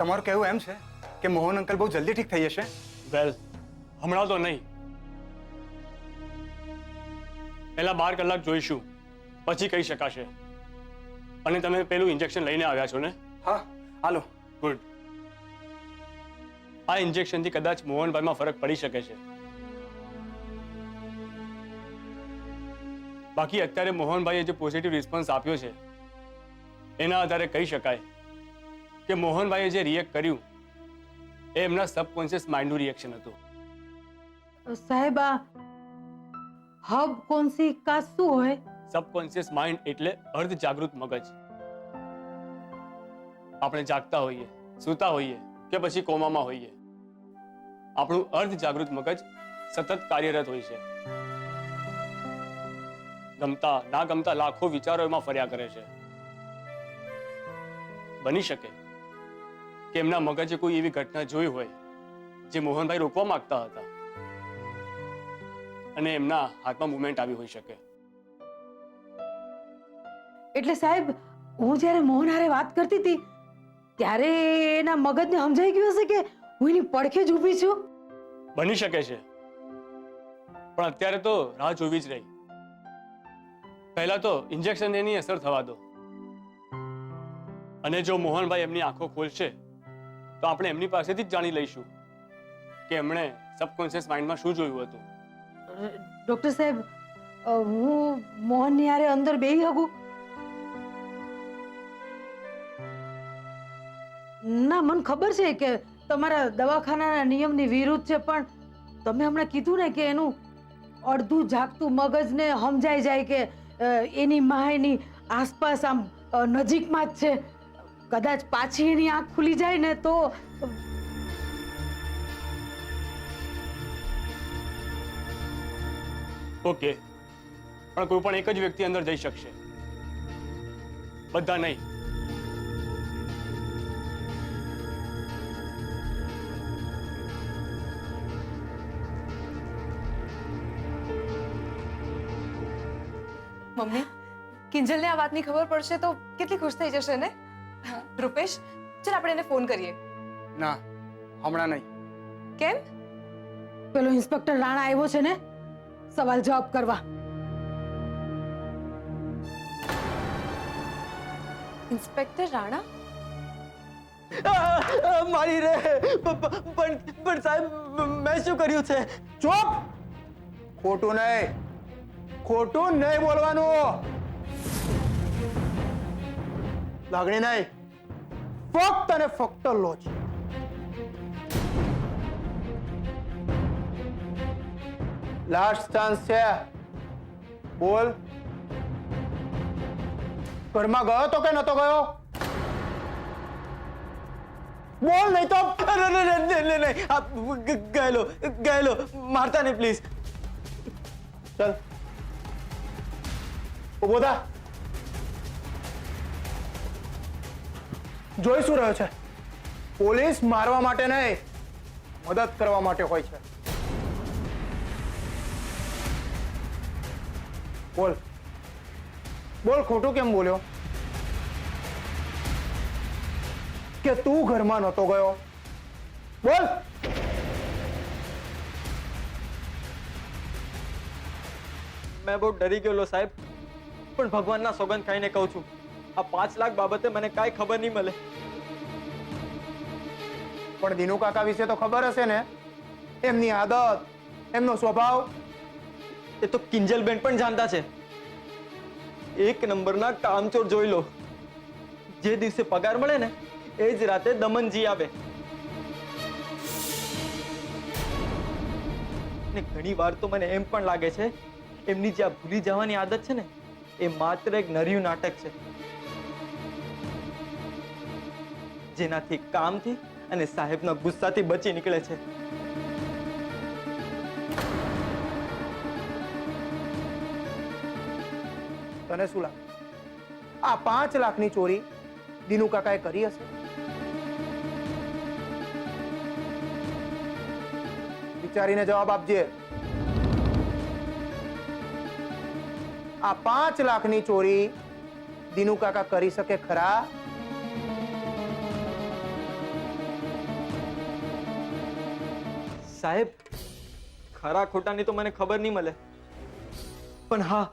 તમારું કહેવું એમ છે કે મોહન અંકલ બહુ જલ્દી ઠીક થઈ જશે? વેલ, હમણાં તો નહીં, પહેલા 12 કલાક જોઈશું, પછી કહી શકાશે. અને તમે પેલું ઇન્જેક્શન લઈને આવ્યા છો ને? હા, હાલો. ગુડ. આ ઇન્જેક્શનથી કદાચ મોહનભાઈમાં ફરક પડી શકે છે. બાકી અત્યારે મોહનભાઈએ જે પોઝિટિવ રિસ્પોન્સ આપ્યો છે એના આધારે કહી શકાય કે મોહનભાઈએ જે રિએક્ટ કર્યું એ એમના સબકોન્શિયસ માઇન્ડનું રિએક્શન હતું. સાહેબ, આ હબ કોન્સી કા શું હોય? સબકોન્શિયસ માઇન્ડ એટલે અર્ધ જાગૃત મગજ. આપણે જાગતા હોઈએ, સૂતા હોઈએ કે પછી કોમામાં હોઈએ, આપણું અર્ધ જાગૃત મગજ સતત કાર્યરત હોય છે. ગમતા ના ગમતા લાખો વિચારો એમાં ફર્યા કરે છે. બની શકે કે એમના મગજે કોઈ એવી ઘટના જોઈ હોય જે મોહનભાઈ રોકવા માંગતા હતા અને એમના હાથમાં મુવમેન્ટ આવી હોઈ શકે. એટલે સાહેબ, હું જ્યારે મોહન હારે વાત કરતી હતી ત્યારે એના મગજને સમજાઈ ગયું હશે કે હું એની પડખે જ ઊભી છું. બની શકે છે, પણ અત્યારે તો રાહ જોવી જ રહી. પહેલા તો ઇન્જેક્શન એની અસર થવા દો, અને જો મોહનભાઈ એમની આંખો ખોલશે તો આપણે એમની પાસેથી જ જાણી લઈશું કે એમણે સબકોન્શિયસ માઇન્ડમાં શું જોયું હતું. ડોક્ટર સાહેબ, હું મોહનની હારે અંદર બેહી શકું? ના, મને ખબર છે કે તમારા દવાખાનાના નિયમની વિરુદ્ધ છે, પણ તમે હમણાં કીધું ને કે એનું અડધું જાગતું મગજને સમજાઈ જાય કે એની માયની આસપાસ આમ નજીકમાં જ છે. કદાચ પાછી એની આંખ ખુલી જાય ને તો. ઓકે, પણ કોઈ પણ એક જ વ્યક્તિ અંદર જઈ શકશે, બધા નહીં. મમ્મી, કિંજલને આ વાતની ખબર પડશે તો કેટલી ખુશ થઈ જશે ને. રૂપેશ, ચાલ આપણે એને ફોન કરીએ. ના, હમણાં નહીં. કેમ? પેલો ઇન્સ્પેક્ટર રાણા આવ્યો છે ને સવાલ જવાબ કરવા. ઇન્સ્પેક્ટર રાણા? મારી રે, પણ સાહેબ મેં શું કર્યું છે? ચૂપ! ખોટું નહીં, ખોટું નહીં બોલવાનું. લાગણી નહીં, ફક્ત અને ફક્ત લોજ. લાસ્ટ ચાન્સ છે. બોલ, ઘરમાં ગયો તો કે નતો ગયો? બોલ, નહીં તો નહીં. ગયેલો, મારતા નહીં પ્લીઝ. ચલ, ઉભો થા. જોઈ શું રહ્યો છે? પોલીસ મારવા માટે નહીં, મદદ કરવા માટે હોય છે. બોલ બોલ, ખોટું કેમ બોલ્યો? કે તું ઘરમાં નહોતો ગયો? બોલ. મેં બહુ ડરી ગયેલો સાહેબ, પણ ભગવાનના સોગંદ ખાઈને કહું છું, આ 5 લાખ બાબતે મને કાંઈ ખબર નહીં મળે. પણ દિનુ કાકા વિશે તો ખબર હશે ને, એમની આદત, એમનો સ્વભાવ. એ તો કિંજલબેન પણ જાણતા છે. એક નંબરના કામચોર જોઈ લો. જે દિવસે પગાર મળે ને એ જ રાતે દમનજી આવે. ને ઘણી વાર તો મને એમ પણ લાગે છે એમની જે આ ભૂલી જવાની આદત છે ને એ માત્ર એક નર્યું નાટક છે, જેનાથી કામથી અને સાહેબના ગુસ્સાથી બચી નીકળે છે. તને શું લાગે આ 5 લાખની ચોરી દિનુ કાકાએ કરી હશે? વિચારીને જવાબ આપજે. આ 5 લાખની ચોરી દિનુ કાકા કરી શકે ખરા? સાહેબ, ખરા ખોટાની તો મને ખબર નહીં મળે, પણ હા,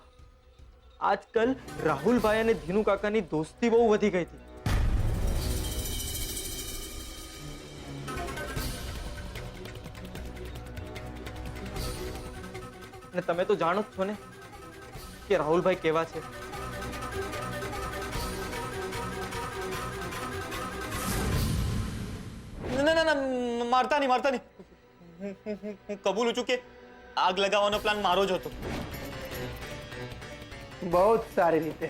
આજકાલ રાહુલભાઈ અને ધીનુ કાકાની દોસ્તી બહુ વધી ગઈ હતી. અને તમે તો જાણો જ છો ને કે રાહુલભાઈ કેવા છે. ના ના ના, મારતા નહીં. હું કબૂલું છું કે આગ લગાવવાનો પ્લાન મારો જ હતો. બહુ જ સારી રીતે.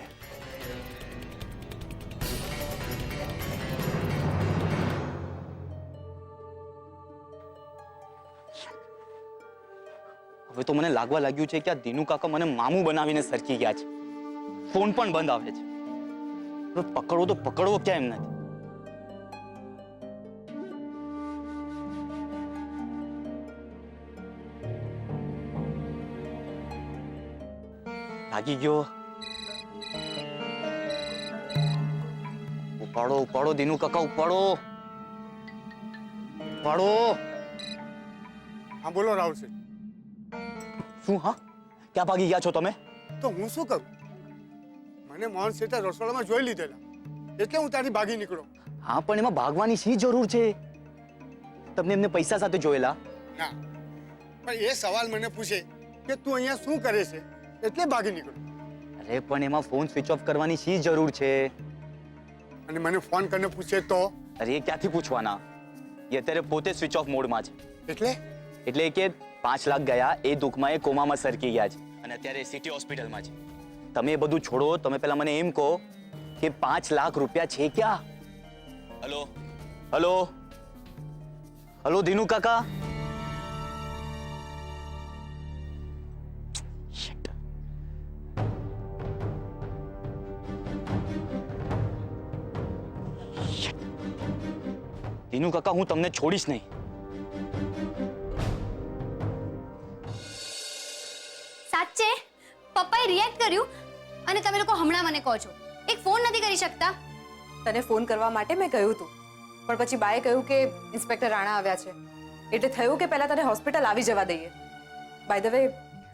હવે તો મને લાગવા લાગ્યું છે કે આ દિનુ કાકા મને મામું બનાવીને સરકી ગયા છે. ફોન પણ બંધ આવે છે. હવે પકડવો તો પકડવો કેમ નથી? લાગી ગયો. ઉપાડો ઉપાડો દિનુ કાકા, ઉપાડો ઉપાડો. હા બોલો રાહુલ સિંહ. શું? હા, ક્યાં ભાગી ગયા છો તમે? તો હું શું કરું? મને મોહન શેઠે રસોડામાં જોઈ લીધેલા એટલે હું ત્યાંથી ભાગી નીકળ્યો. હા, પણ એમાં ભાગવાની શી જરૂર છે? તમને એમને પૈસા સાથે જોયેલા? ના, પણ એ સવાલ મને પૂછે કે તું અહીંયા શું કરે છે એટલે ભાગી નીકળ્યો. અરે પણ એમાં ફોન સ્વિચ ઓફ કરવાની શી જરૂર છે? અને મને ફોન કરીને પૂછે તો? અરે એ ક્યાંથી પૂછવાના? એ અત્યારે પોતે સ્વિચ ઓફ મોડમાં છે. એટલે કે 5 લાખ ગયા એ દુઃખમાં એ કોમામાં સરકી ગયા છે અને અત્યારે સિટી હોસ્પિટલમાં છે. તમે એ બધું છોડો, તમે પહેલા મને એમ કહો કે 5 લાખ રૂપિયા છે ક્યાં? હલો હલો હલો દિનુ કાકા. દિનુ કાકા, હું તમને છોડીશ નહીં. સાચે પપ્પાએ રિએક્ટ કર્યું અને તમે લોકો હમણાં મને કહો છો એક ફોન નથી કરી શકતા? તને ફોન કરવા માટે મેં કહ્યું હતું, પણ પછી બાએ કહ્યું કે ઇન્સ્પેક્ટર રાણા આવ્યા છે, એટલે થયું કે પહેલા તને હોસ્પિટલ આવી જવા દઈએ. બાય ધ વે,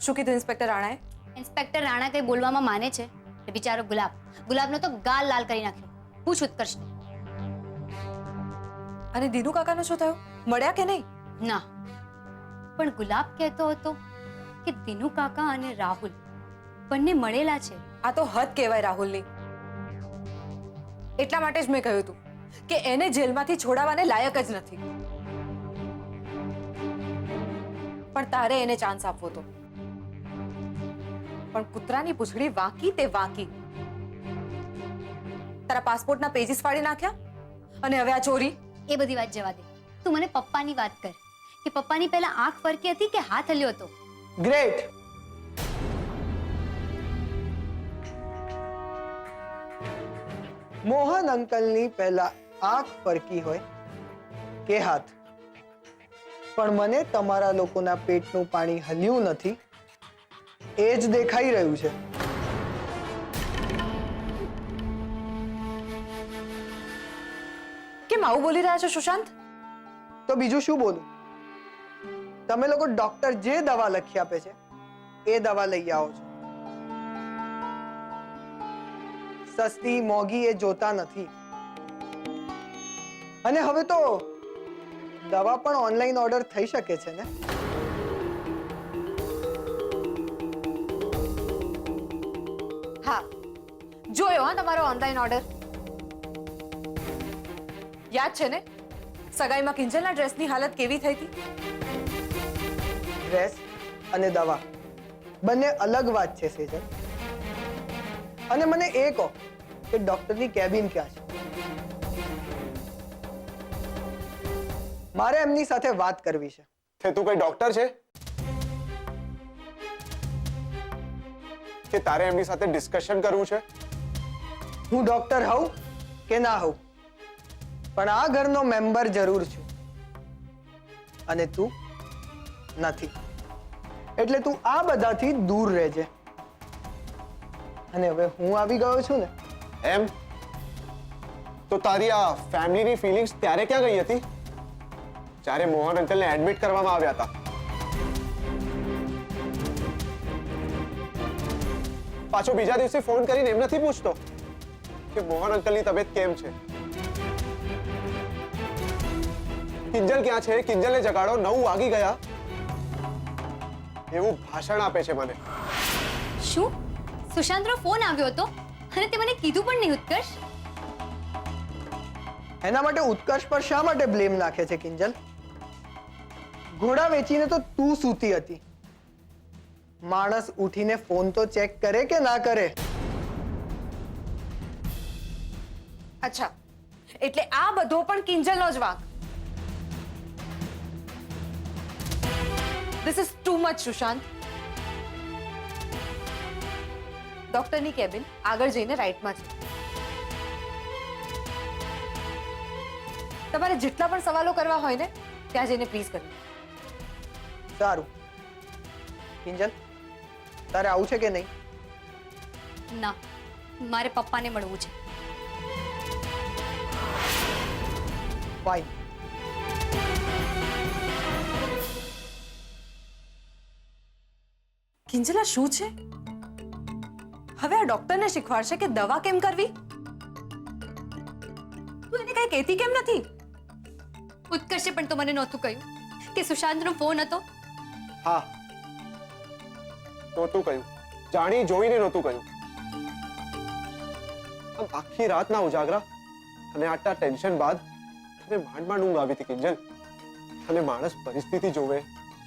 શું કીધું ઇન્સ્પેક્ટર રાણાએ? ઇન્સ્પેક્ટર રાણા કઈ બોલવામાં માને છે? એ બિચારો ગુલાબનો તો ગાલ લાલ કરી નાખ્યો. પૂછ ઉત્કર્ષને. અને દિનુ કાકાનું શું થયું? મળ્યા કે નહીં? ના, પણ ગુલાબ કહેતો હતો કે દિનુ કાકા અને રાહુલ બંને મળેલા છે. આ તો હદ કહેવાય રાહુલની. એટલા માટે જ મેં કહ્યું હતું કે એને જેલમાંથી છોડાવવાને લાયક જ નથી, પણ તારે એને ચાન્સ આપવો હતો. પણ કૂતરાની પૂંછડી વાંકી તે વાંકી. તારા પાસપોર્ટના પેજીસ ફાડી નાખ્યા અને હવે આ ચોરી. એ બધી વાત જવા દે. તું મને પપ્પાની વાત કર કે પપ્પાની પહેલા આંખ ફરકી હતી કે હાથ હલ્યો હતો? ગ્રેટ. મોહન અંકલની પહેલા આંખ ફરકી હોય કે હાથ, પણ મને તમારા લોકોના પેટનું પાણી હલ્યું નથી એ જ દેખાઈ રહ્યું છે. કેમ આવું બોલી રહ્યા છો સુશાંત? તો બીજું શું બોલું? તમે લોકો ડોક્ટર જે દવા લખી આપે છે એ દવા લઈ આવો છો સસ્તી મોંઘી એ જોતા નથી. અને હવે તો દવા પણ ઓનલાઈન ઓર્ડર થઈ શકે છે ને? હા, જોયો હા તમારો ઓનલાઈન ઓર્ડર. યાદ છે ને સગાઈમાં કિંજલના ડ્રેસની હાલત કેવી થઈ હતી? ડ્રેસ અને દવા બંને અલગ વાત છે સેજલ. અને મને એ કહો કે ડોક્ટરની કેબિન ક્યાં છે? મારે એમની સાથે વાત કરવી છે. તે તું કઈ ડોક્ટર છે કે તારે એમની સાથે ડિસ્કશન કરવું છે? હું ડોક્ટર હોઉં કે ના હોઉં, પણ આ ઘરનો મેમ્બર જરૂર છું. અને તું નથી, એટલે તું આ બધાથી દૂર રહેજે. અને હવે હું આવી ગયો છું ને. એમ તો તારી આ ફેમિલીની ફિલિંગ્સ ત્યારે ક્યાં ગઈ હતી જ્યારે મોહન અંકલને એડમિટ કરવામાં આવ્યા હતા? પાછો બીજા દિવસે ફોન કરીને એમ નથી પૂછતો કે મોહન અંકલની તબિયત કેમ છે? કિંજલ ક્યાં છે? કિંજલને જગાડો, 9 વાગી ગયા. એવું ભાષણ આપે છે મને. શું સુશાંતનો ફોન આવ્યો હતો અને તે મને કીધું પણ નહીં ઉત્કર્ષ? એના માટે ઉત્કર્ષ પર શા માટે બ્લેમ નાખે છે કિંજલ? ઘોડા વેચીને તો તું સૂતી હતી. માણસ ઉઠીને ફોન તો ચેક કરે કે ના કરે? અચ્છા, એટલે આ બધો પણ કિંજલનો જ વાંક. This is too much, Sushant. ડોક્ટરની કેબિન આગળ જઈને રાઈટમાં છે. તમારે જેટલા પણ સવાલો કરવા હોય ને ત્યાં જઈને પ્લીઝ કરો. સારું. કિંજલ, તારે આવું છે કે નહીં? ના, મારે પપ્પાને મળવું છે. ફાઇન. કિંજલા શું છે? હવે આ ડોક્ટરને શીખવાડશે કે દવા કેમ કરવી? તું એને કઈ કહેતી કેમ નથી? ઉત્કર્ષે પણ તો મને નહોતું કહ્યું કે સુશાંતનો ફોન હતો. હા, નહોતું કહ્યું. જાણી જોઈને નહોતું કહ્યું. આમ આખી રાતના ઉજાગરા અને આટલા ટેન્શન બાદ તને માંડ માંડ ઊંઘ આવી હતી કિંજલ. અને માણસ પરિસ્થિતિ જોવે,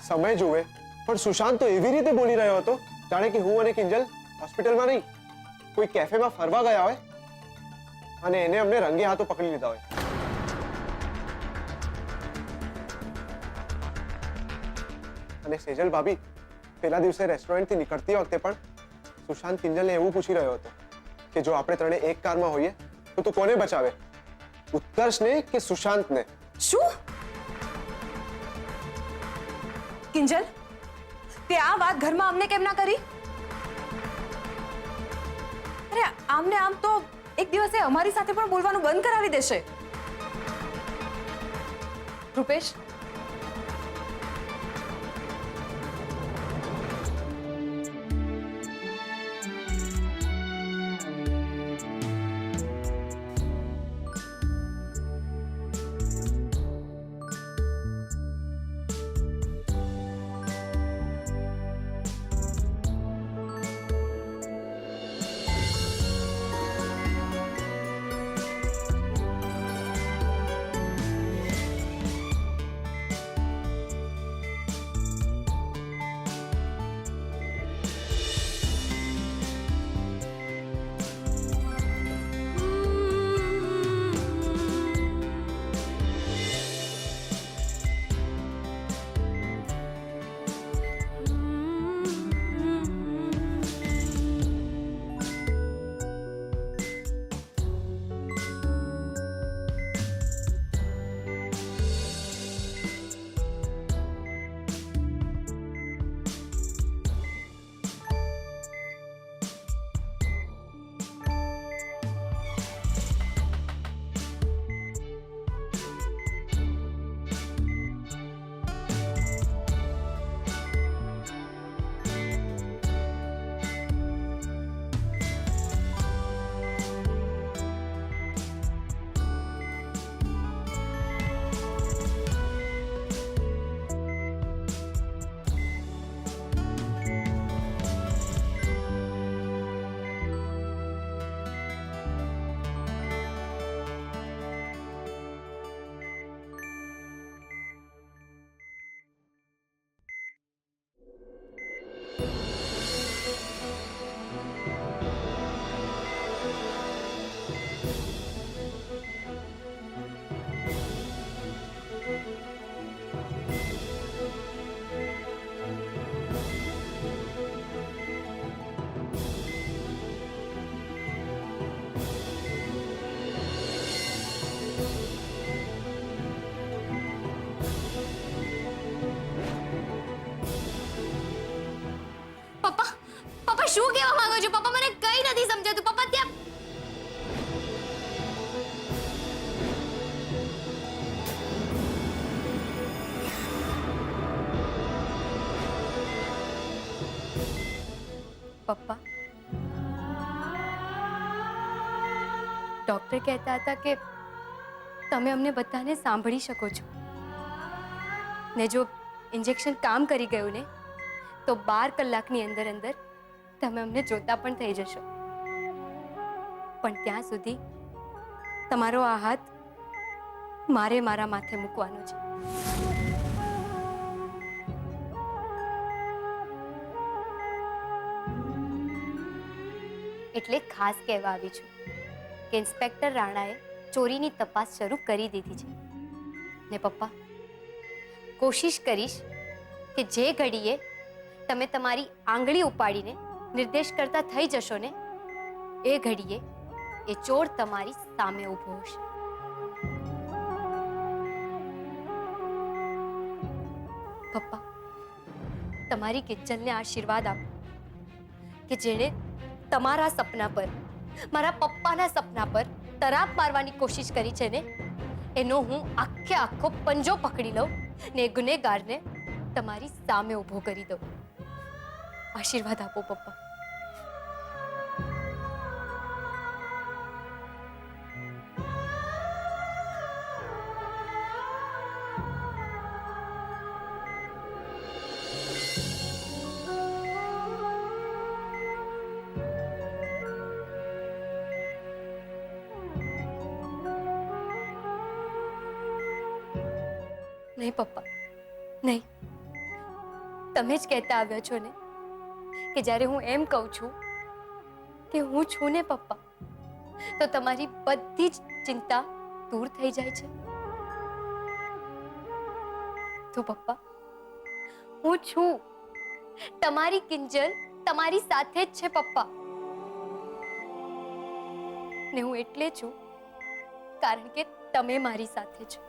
સમય જોવે, પણ સુશાંત તો એવી રીતે બોલી રહ્યો હતો જાણે કે હું અને કિંજલ હોસ્પિટલમાં નહીં, કોઈ કેફેમાં ફરવા ગયા હોય અને એને અમને રંગે હાથો પકડી લીધા હોય. અને સેજલ ભાભી પેલા દિવસે રેસ્ટોરન્ટથી નીકળતી વખતે પણ સુશાંત કિંજલને એવું પૂછી રહ્યો હતો કે જો આપણે ત્રણે એક કારમાં હોઈએ તો તું કોને બચાવે, ઉત્કર્ષને કે સુશાંતને? શું? કિંજલ, તે આ વાત ઘરમાં અમને કેમ ના કરી? અરે આમને આમ તો એક દિવસે અમારી સાથે પણ બોલવાનું બંધ કરાવી દેશે. રૂપેશ, શું કહેવા માંગો છો પપ્પા? મને કઈ નથી સમજાતું પપ્પા. ત્યાં પપ્પા, ડોક્ટર કહેતા હતા કે તમે અમને બધાને સાંભળી શકો છો ને જો ઇન્જેક્શન કામ કરી ગયું ને તો 12 કલાકની અંદર અંદર તમે અમને જોતા પણ થઈ જશો. પણ ત્યાં સુધી તમારો આ હાથ મારે મારા માથે મૂકવાનો છે. એટલે ખાસ કહેવા આવી છું કે ઇન્સ્પેક્ટર રાણાએ ચોરીની તપાસ શરૂ કરી દીધી છે ને પપ્પા, કોશિશ કરીશ કે જે ઘડીએ તમે તમારી આંગળી ઉપાડીને નિર્દેશ કરતા થઈ જશો ને એ ઘડીએ એ ચોર તમારી સામે ઊભો હશે. પપ્પા, તમારી કિંજલને આશીર્વાદ આપો કે જેણે તમારા સપના પર, મારા પપ્પાના સપના પર તરાપ મારવાની કોશિશ કરી છે ને એનો હું આખે આખો પંજો પકડી લઉં ને ગુનેગારને તમારી સામે ઊભો કરી દઉં. આશીર્વાદ આપો પપ્પા. નહીં પપ્પા, નહીં. તમે જ કહેતા આવ્યા છો ને કે જ્યારે હું એમ કહું છું કે હું છું ને પપ્પા, તો તમારી બધી જ ચિંતા દૂર થઈ જાય છે. તો પપ્પા, હું છું. તમારી કિંજલ તમારી સાથે જ છે પપ્પા. ને હું એટલે છું કારણ કે તમે મારી સાથે છો.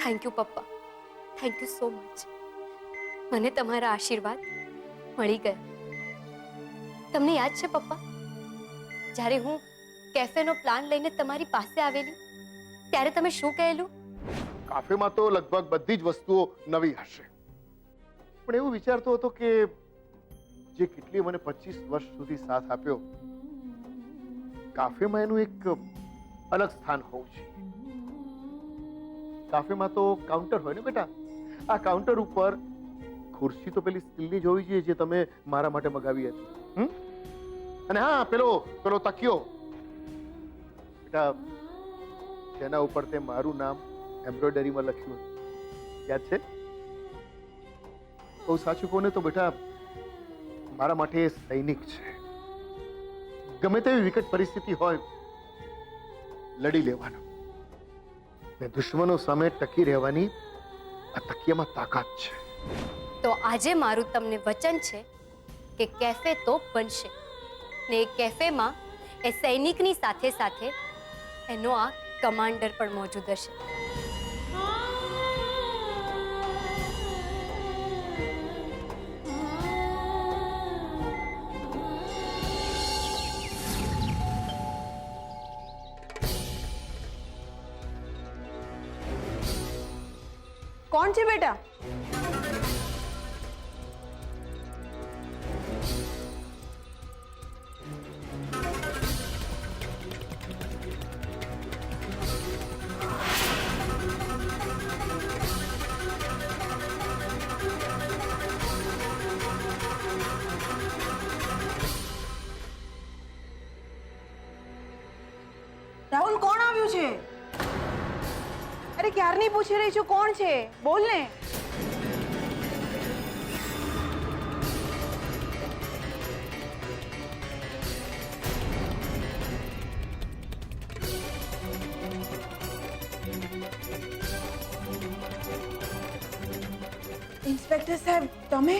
થેન્ક યુ પપ્પા, થેન્ક યુ સો મચ. મને તમારા આશીર્વાદ મળી ગયા. તમને યાદ છે પપ્પા, જ્યારે હું કેફેનો પ્લાન લઈને તમારી પાસે આવેલી ત્યારે તમે શું કહેલું? કાફેમાં તો લગભગ બધી જ વસ્તુઓ નવી હશે, પણ એવું વિચારતો હતો કે જે કેટલી મને 25 વર્ષ સુધી સાથ આપ્યો, કાફેમાં એનું એક અલગ સ્થાન હોવું છે. કાફેમાં તો કાઉન્ટર હોય ને બેટા, આ કાઉન્ટર ઉપર ખુરશી તો પેલી સ્ટીલની જ હોવી જોઈએ જે તમે મારા માટે મગાવી હતી. અને હા, પેલો તકિયો બેટા, જેના ઉપર તે મારું નામ એમ્બ્રોઇડરીમાં લખ્યું યાદ છે? બહુ સાચું કહું ને તો બેટા, મારા માટે એ સૈનિક છે. ગમે તેવી વિકટ પરિસ્થિતિ હોય, લડી લેવાનો ને દુશ્મનો સામે ટકી રહેવાની આ તકિયામાં તાકાત છે. તો આજે મારું તમને વચન છે કે કેફે તો બનશે ને એ કેફેમાં એ સૈનિકની સાથે સાથે એનો આ કમાન્ડર પણ મોજૂદ હશે. કોણ છે બેટા? રાહુલ, કોણ આવ્યું છે? અરે ક્યારની પૂછી રહી છું, કોણ છે? બોલ ને. ઇન્સ્પેક્ટર સાહેબ તમે